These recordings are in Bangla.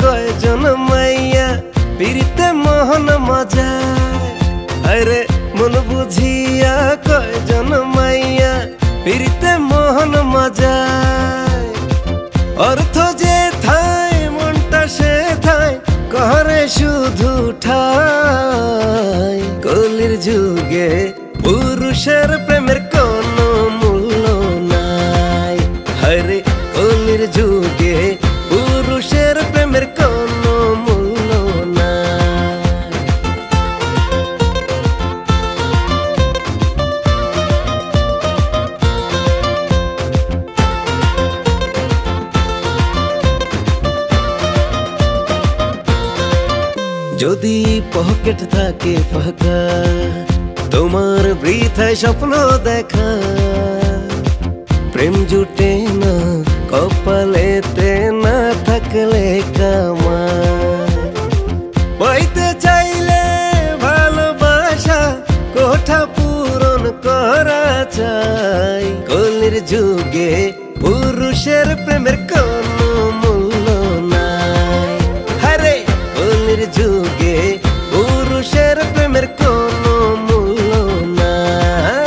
কয়জন মাইয়া পিরিতে মোহন মজায়। আরে মন বুঝিয়া কয়জন মাইয়া পিরিতে মোহন মজায়। অর্থ যে থায় মনটা সে থায় করে শুধু ঠাই। কলির যুগে পুরুষের প্রেমের কোনো মূল্য নাই। হরে কলির যুগে পুরুষের প্রেমের কোনো মূল্য নাই। যদি পকেট থাকে ফাঁকা তোমার বৃথায় স্বপ্ন দেখা। প্রেম জুটে না কপালেতে না থাকলে কামার। বইতে চাইলে ভালোবাসা কোঠা পূরণ করা চাই। কলির যুগে পুরুষের প্রেমের কোনো মূল্য নাই। হরে কলির যুগে পুরুষের প্রেমের কোনো মূল্য নাই।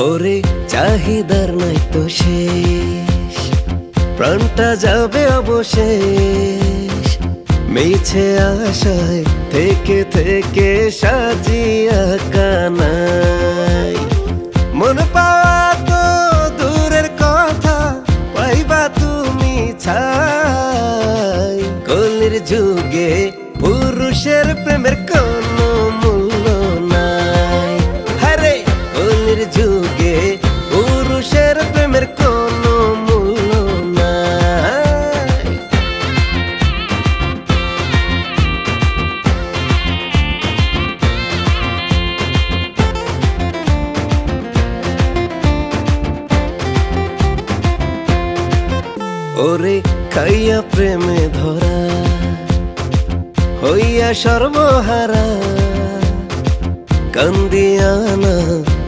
ওরে চাহিদার নাই তো শেষ, প্রাণটা যাবে অবশেষ। মিছে আশায় থেকে থেকে সাজিয়া কানাই। মন পাওয়া তো দূরের কথা, পাইবা তুমি ছাই। কলির যুগে পুরুষের প্রেমের কোনো মূল্য নাই। হরে কলির যুগে পুরুষের প্রেমের কোনো মূল্য নাই। ওরে খাইয়া প্রেমে ধরা হইয়া সর্বহারা। কান্দিয়ানা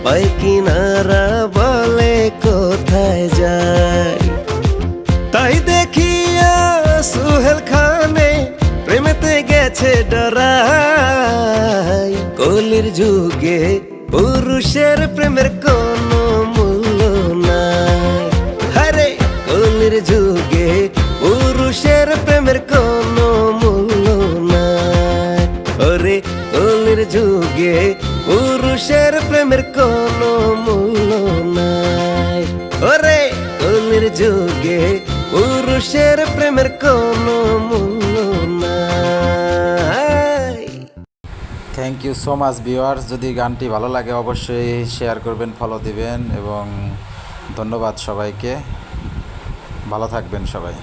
পায় কিনারা বলে কোথায় যায়। তাই দেখিয়া সুহেল খানে প্রেমেতে গেছে ডরাই। কলির যুগে পুরুষের প্রেমের কোনো মূল্য নাই। হরে কলির যুগে পুরুষের প্রেমের কোনো মূল্য নাই। ওরে কলির যুগে পুরুষের প্রেমের কোনো মূল্য নাই। ওরে কলির যুগে পুরুষের প্রেমের কোনো মূল্য নাই। Thank you so much viewers. যদি গানটি ভালো লাগে অবশ্যই শেয়ার করবেন, ফলো দিবেন এবং ধন্যবাদ সবাইকে। ভালো থাকবেন সবাই।